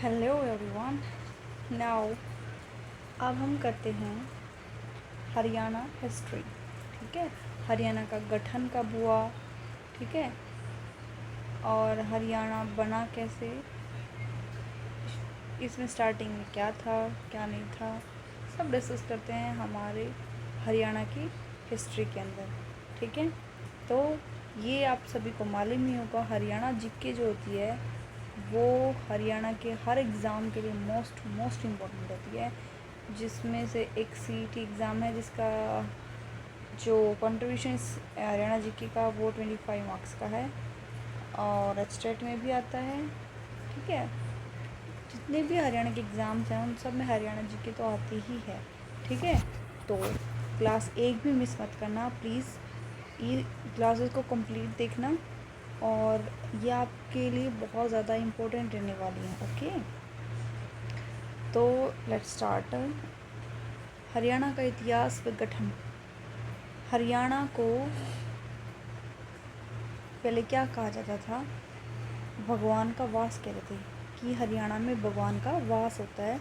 Hello everyone. Now अब हम करते हैं हरियाणा हिस्ट्री। ठीक है, हरियाणा का गठन कब हुआ, ठीक है, और हरियाणा बना कैसे, इसमें स्टार्टिंग में क्या था क्या नहीं था, सब डिस्कस करते हैं हमारे हरियाणा की हिस्ट्री के अंदर। ठीक है, तो ये आप सभी को मालूम ही होगा, हरियाणा जीके जो होती है वो हरियाणा के हर एग्ज़ाम के लिए मोस्ट इम्पॉर्टेंट होती है, जिसमें से एक सीटी एग्ज़ाम है जिसका जो कंट्रीब्यूशन हरियाणा जीके का वो 25 मार्क्स का है, और स्टेट में भी आता है। ठीक है, जितने भी हरियाणा के एग्ज़ाम्स हैं उन सब में हरियाणा जीके तो आती ही है। ठीक है, तो क्लास 1 भी मिस मत करना प्लीज़, ये क्लासेस को कंप्लीट देखना, और ये आपके लिए बहुत ज़्यादा इम्पोर्टेंट रहने वाली हैं। ओके, तो लेट्स स्टार्ट। हरियाणा का इतिहास व गठन। हरियाणा को पहले क्या कहा जाता था, भगवान का वास कहते थे, कि हरियाणा में भगवान का वास होता है।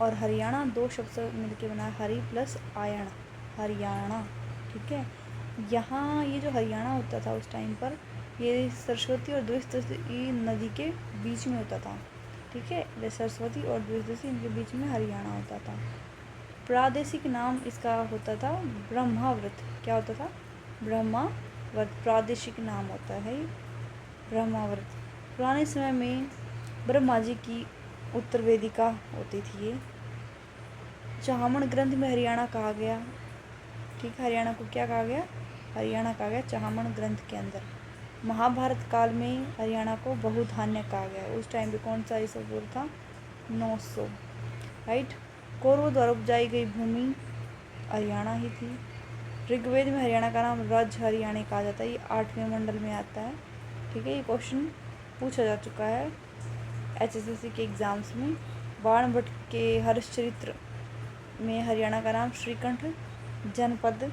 और हरियाणा दो शब्द से मिलकर बना है, हरि प्लस आयण, हरियाणा। ठीक है, यहाँ ये जो हरियाणा होता था उस टाइम पर, ये सरस्वती और द्विशती नदी के बीच में होता था। ठीक है, सरस्वती और द्विशती इनके बीच में हरियाणा होता था। प्रादेशिक नाम इसका होता था ब्रह्माव्रत। क्या होता था? ब्रह्माव्रत प्रादेशिक नाम होता है ब्रह्माव्रत। पुराने समय में ब्रह्मा जी की उत्तर वेदिका होती थी ये। चाहमन ग्रंथ में हरियाणा कहा गया। ठीक, हरियाणा को क्या कहा गया? हरियाणा कहा गया चाहमन ग्रंथ के अंदर। महाभारत काल में हरियाणा को बहुधान्य कहा गया। उस टाइम पे कौन सा ईसवीं था? 900। राइट, कौरवों द्वारा उपजाई गई भूमि हरियाणा ही थी। ऋग्वेद में हरियाणा का नाम रज हरियाणा कहा जाता है, ये 8वें मंडल में आता है। ठीक है, ये क्वेश्चन पूछा जा चुका है HSSC के एग्ज़ाम्स में। बाणभट्ट के हरिश्चरित्र में हरियाणा का नाम श्रीकंठ जनपद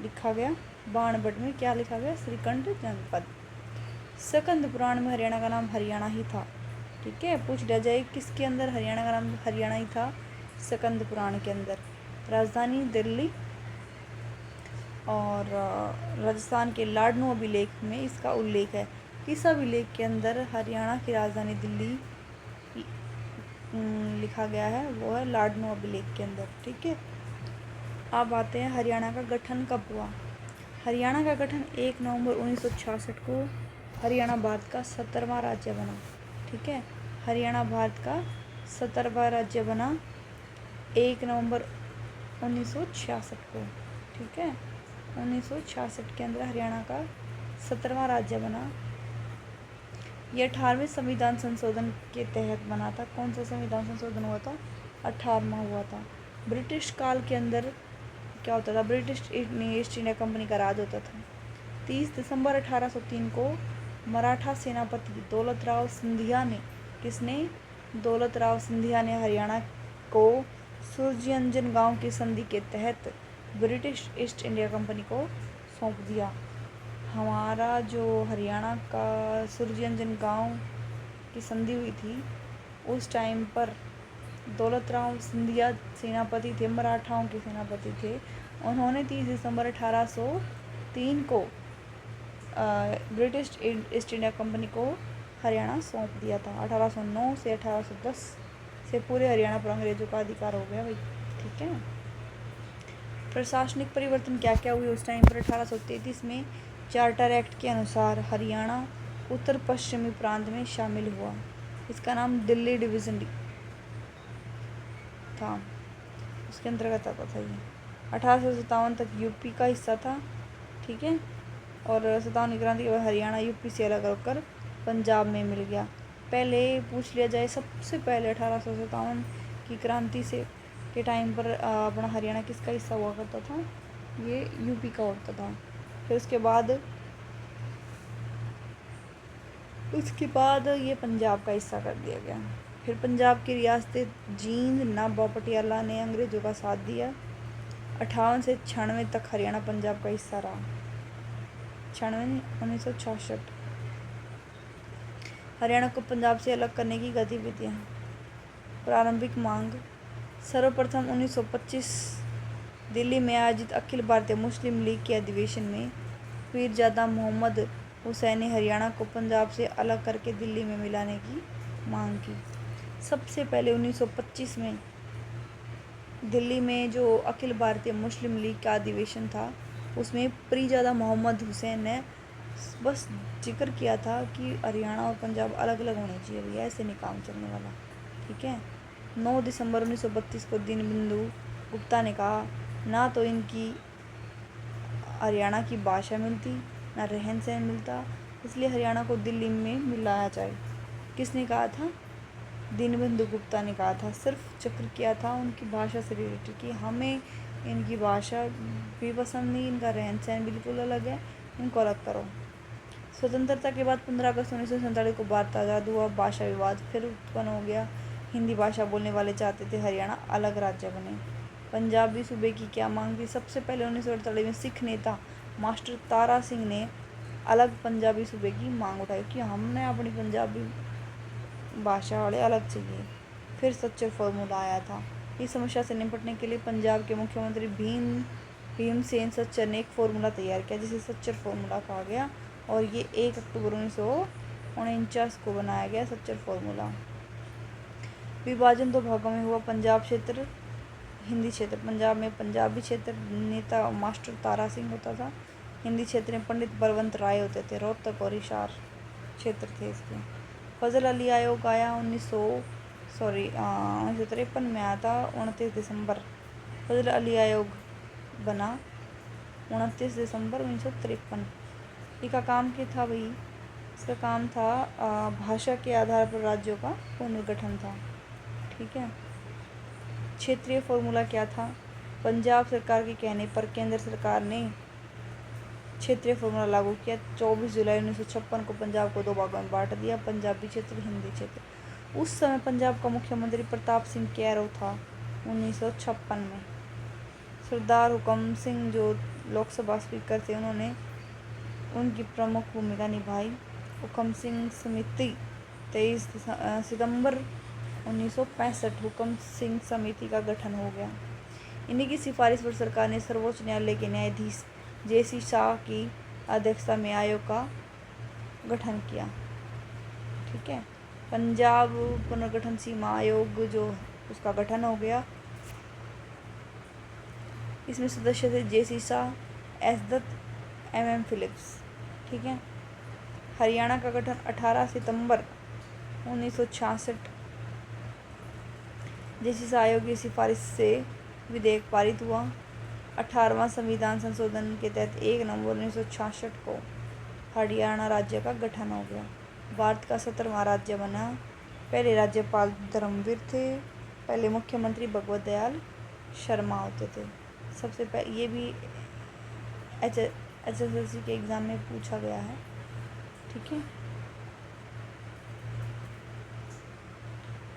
लिखा गया। बाणभट्ट में क्या लिखा गया? श्रीकंठ जनपद। स्कंद पुराण में हरियाणा का नाम हरियाणा ही था। ठीक है, पूछ लिया जाए किसके अंदर हरियाणा का नाम हरियाणा ही था? स्कंद पुराण के अंदर। राजधानी दिल्ली, और राजस्थान के लाडनू अभिलेख में इसका उल्लेख है। किस अभिलेख के अंदर हरियाणा की राजधानी दिल्ली लिखा गया है? वो है लाडनू अभिलेख के अंदर। ठीक है, अब आते हैं हरियाणा का गठन कब हुआ। हरियाणा का गठन 1 नवंबर 1966 को हरियाणा भारत का 17वां राज्य बना। ठीक है, हरियाणा भारत का 17वां राज्य बना 1 नवंबर 1966 को। ठीक है, 1966 के अंदर हरियाणा का 17वां राज्य बना। यह 18वें संविधान संशोधन के तहत बना था। कौन सा संविधान संशोधन हुआ था? 18वां हुआ था। ब्रिटिश काल के अंदर क्या होता था? ब्रिटिश ईस्ट इंडिया कंपनी का राज होता था। 30 दिसंबर 1803 को मराठा सेनापति दौलतराव सिंधिया ने, किसने? दौलतराव सिंधिया ने हरियाणा को सूरजंजन गांव की संधि के तहत ब्रिटिश ईस्ट इंडिया कंपनी को सौंप दिया। हमारा जो हरियाणा का सूरजंजन गांव की संधि हुई थी, उस टाइम पर दौलतराव सिंधिया सेनापति थे, मराठाओं के सेनापति थे। उन्होंने 30 दिसंबर 1803 को ब्रिटिश ईस्ट इंडिया कंपनी को हरियाणा सौंप दिया था। 1809 से 1810 से पूरे हरियाणा पर अंग्रेजों का अधिकार हो गया भाई। ठीक है, प्रशासनिक परिवर्तन क्या क्या हुए उस टाइम पर? 1833 में चार्टर एक्ट के अनुसार हरियाणा उत्तर पश्चिमी प्रांत में शामिल हुआ। इसका नाम दिल्ली डिवीज़न था, उसके अंतर्गत आता था ये। 1857 तक यूपी का हिस्सा था। ठीक है, और 57 की क्रांति के बाद हरियाणा यूपी से अलग होकर पंजाब में मिल गया। पहले पूछ लिया जाए, सबसे पहले 1857 की क्रांति से के टाइम पर अपना हरियाणा किसका हिस्सा हुआ करता था? ये यूपी का होता था। फिर उसके बाद ये पंजाब का हिस्सा कर दिया गया। फिर पंजाब की रियासतें जींद, नाभा, पटियाला ने अंग्रेज़ों का साथ दिया। 58 से 96 तक हरियाणा पंजाब का हिस्सा रहा। 1966 हरियाणा को पंजाब से अलग करने की गतिविधियाँ। प्रारंभिक मांग। सर्वप्रथम 1925 दिल्ली में आयोजित अखिल भारतीय मुस्लिम लीग के अधिवेशन में पीरजादा मोहम्मद हुसैन ने हरियाणा को पंजाब से अलग करके दिल्ली में मिलाने की मांग की। सबसे पहले 1925 में दिल्ली में जो अखिल भारतीय मुस्लिम लीग का अधिवेशन था उसमें पीरजादा मोहम्मद हुसैन ने बस जिक्र किया था कि हरियाणा और पंजाब अलग अलग होने चाहिए, भैया ऐसे नहीं काम चलने वाला। ठीक है। 9 दिसंबर 1932 को दीनबंधु गुप्ता ने कहा, ना तो इनकी हरियाणा की भाषा मिलती ना रहन सहन मिलता, इसलिए हरियाणा को दिल्ली में मिलाया जाए। किसने कहा था? दीनबंधु गुप्ता ने कहा था। सिर्फ जिक्र किया था उनकी भाषा से रिलेटेड कि हमें इनकी भाषा भी पसंद नहीं, इनका रहन सहन बिल्कुल अलग है, इनको अलग करो। स्वतंत्रता के बाद 15 अगस्त 1947 को भारत आज़ाद हुआ। भाषा विवाद फिर उत्पन्न हो गया। हिंदी भाषा बोलने वाले चाहते थे हरियाणा अलग राज्य बने। पंजाबी सूबे की क्या मांग थी? सबसे पहले 1948 में सिख नेता मास्टर तारा सिंह ने अलग पंजाबी सूबे की मांग उठाई कि हमने अपनी पंजाबी भाषा वाले अलग चाहिए। फिर सच्चर फॉर्मूला आया था। इस समस्या से निपटने के लिए पंजाब के मुख्यमंत्री भीमसेन सच्चर ने एक फॉर्मूला तैयार किया जिसे सच्चर फॉर्मूला कहा गया और ये 1 अक्टूबर 1949 को बनाया गया सच्चर फॉर्मूला। विभाजन 2 भागों में हुआ। पंजाब क्षेत्र, हिंदी क्षेत्र। पंजाब में पंजाबी क्षेत्र नेता मास्टर तारा सिंह होता था। हिंदी क्षेत्र में पंडित बलवंत राय होते थे। रोहतक और हिसार क्षेत्र थे इसके। फजल अली आयोग आया 1953 में आया था। 29 दिसंबर फजल अली आयोग बना 29 दिसंबर 1953। इसका काम क्या था भाई? इसका काम था भाषा के आधार पर राज्यों का पुनर्गठन था। ठीक है। क्षेत्रीय फॉर्मूला क्या था? पंजाब सरकार के कहने पर केंद्र सरकार ने क्षेत्रीय फॉर्मूला लागू किया। 24 जुलाई 1956 को पंजाब को 2 भागों में बांट दिया, पंजाबी क्षेत्र, हिंदी क्षेत्र। उस समय पंजाब का मुख्यमंत्री प्रताप सिंह कैरो था 1956 में। सरदार हुकम सिंह जो लोकसभा स्पीकर थे उनकी प्रमुख भूमिका निभाई। हुकम सिंह समिति 23 सितंबर 1965 हुकम सिंह समिति का गठन हो गया। इन्हीं की सिफारिश पर सरकार ने सर्वोच्च न्यायालय के न्यायाधीश JC शाह की अध्यक्षता में आयोग का गठन किया। ठीक है। पंजाब पुनर्गठन सीमा आयोग जो उसका गठन हो गया। इसमें सदस्य थे JC Shah, S Dutt, MM Phillips. ठीक है। हरियाणा का गठन 18 सितंबर 1966 JC शाह आयोग की सिफारिश से विधेयक पारित हुआ। 18वां संविधान संशोधन के तहत 1 नवंबर 1966 को हरियाणा राज्य का गठन हो गया। भारत का 17वां राज्य बना। पहले राज्यपाल धर्मवीर थे। पहले मुख्यमंत्री भगवत दयाल शर्मा होते थे। सबसे पहले ये भी HSLC के एग्ज़ाम में पूछा गया है। ठीक है।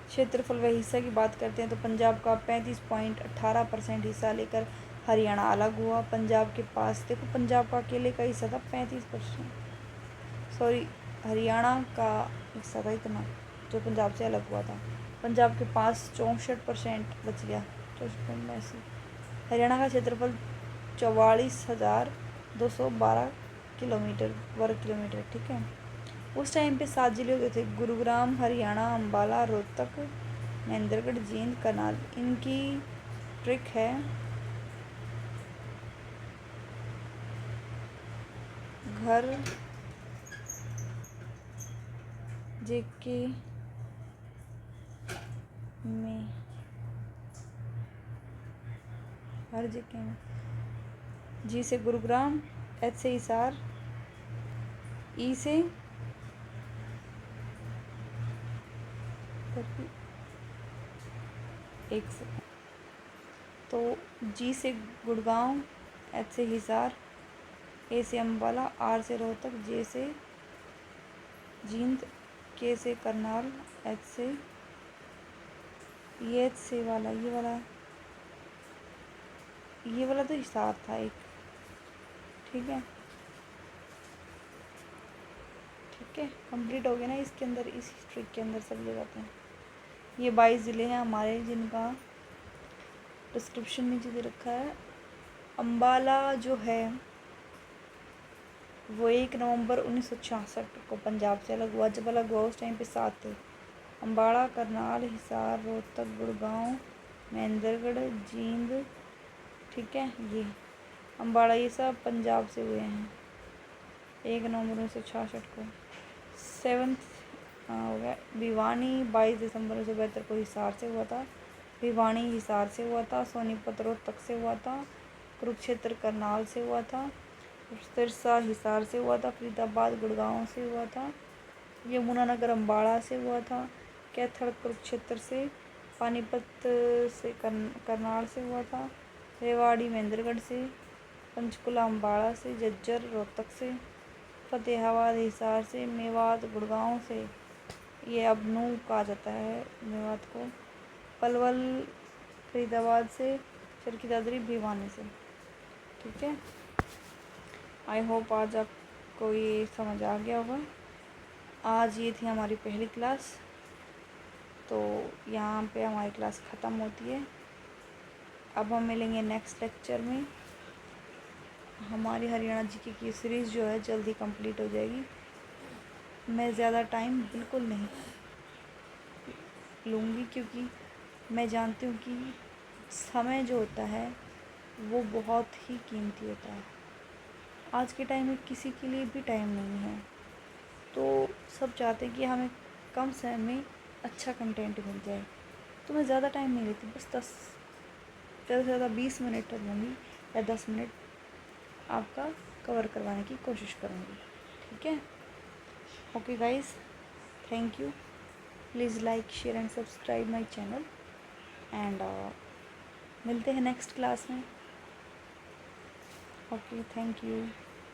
क्षेत्रफल व हिस्सा की बात करते हैं तो पंजाब का 35.18% हिस्सा लेकर हरियाणा अलग हुआ। पंजाब के पास देखो, पंजाब का अकेले का हिस्सा था 35%, सॉरी हरियाणा का हिस्सा था इतना जो पंजाब से अलग हुआ था। पंजाब के पास 64% बच गया, 64.82। हरियाणा का क्षेत्रफल 44,212 वर्ग किलोमीटर। ठीक है। उस टाइम पे 7 जिले होते थे: गुरुग्राम हरियाणा, अम्बाला, रोहतक, महेंद्रगढ़, जींद, करनाल। इनकी ट्रिक है घर जेके में हर जेके में जी से गुरुग्राम, H से हिसार, E से एक से तो G से गुड़गांव, H से हिसार, A से अम्बाला, R से रोहतक, J से जींद, K से करनाल, H से ये H से वाला ये वाला तो हिसार था एक। ठीक है। ठीक है, कंप्लीट हो गया ना। इसके अंदर इस ट्रिक के अंदर सब ले जाते हैं। ये 22 ज़िले हैं हमारे जिनका डिस्क्रिप्शन नीचे दे रखा है। अम्बाला जो है वो 1 नवंबर 1966 को पंजाब से अलग हुआ। जब अलग हुआ उस टाइम पे 7 थे: अम्बाड़ा, करनाल, हिसार, रोहतक, गुड़गांव, महेंद्रगढ़, जींद। ठीक है, ये अम्बाड़ा ये सब पंजाब से हुए हैं 1 नवंबर 1966 को। 7 हो गया भिवानी 22 दिसंबर 1972 को हिसार से हुआ था। भिवानी हिसार से हुआ था। सोनीपत रोहतक से हुआ था। कुरुक्षेत्र करनाल से हुआ था। सिरसा हिसार से हुआ था। फरीदाबाद गुड़गांव से हुआ था। यमुनानगर अम्बाड़ा से हुआ था। कैथल कुरुक्षेत्र से। पानीपत से करनाल से हुआ था। रेवाड़ी महेंद्रगढ़ से। पंचकुला अम्बाड़ा से। झज्जर रोहतक से। फतेहाबाद हिसार से। मेवात गुड़गांव से, ये अब नूह कहा जाता है मेवात को। पलवल फरीदाबाद से। चरखी दादरी भिवानी से। ठीक है, आई होप आज आपको ये समझ आ गया होगा। आज ये थी हमारी पहली क्लास, तो यहाँ पे हमारी क्लास ख़त्म होती है। अब हम मिलेंगे नेक्स्ट लेक्चर में। हमारी हरियाणा जीके की सीरीज़ जो है जल्दी कंप्लीट हो जाएगी। मैं ज़्यादा टाइम बिल्कुल नहीं लूँगी, क्योंकि मैं जानती हूँ कि समय जो होता है वो बहुत ही कीमती होता है। आज के टाइम में किसी के लिए भी टाइम नहीं है, तो सब चाहते हैं कि हमें कम समय में अच्छा कंटेंट मिल जाए। तो मैं ज़्यादा टाइम नहीं लेती, बस 10 ज़्यादा से ज़्यादा 20 मिनट लूँगी या 10 मिनट आपका कवर करवाने की कोशिश करूँगी। ठीक है, okay guys, thank you. Please like share and subscribe my channel and मिलते हैं नेक्स्ट क्लास में। Okay, thank you.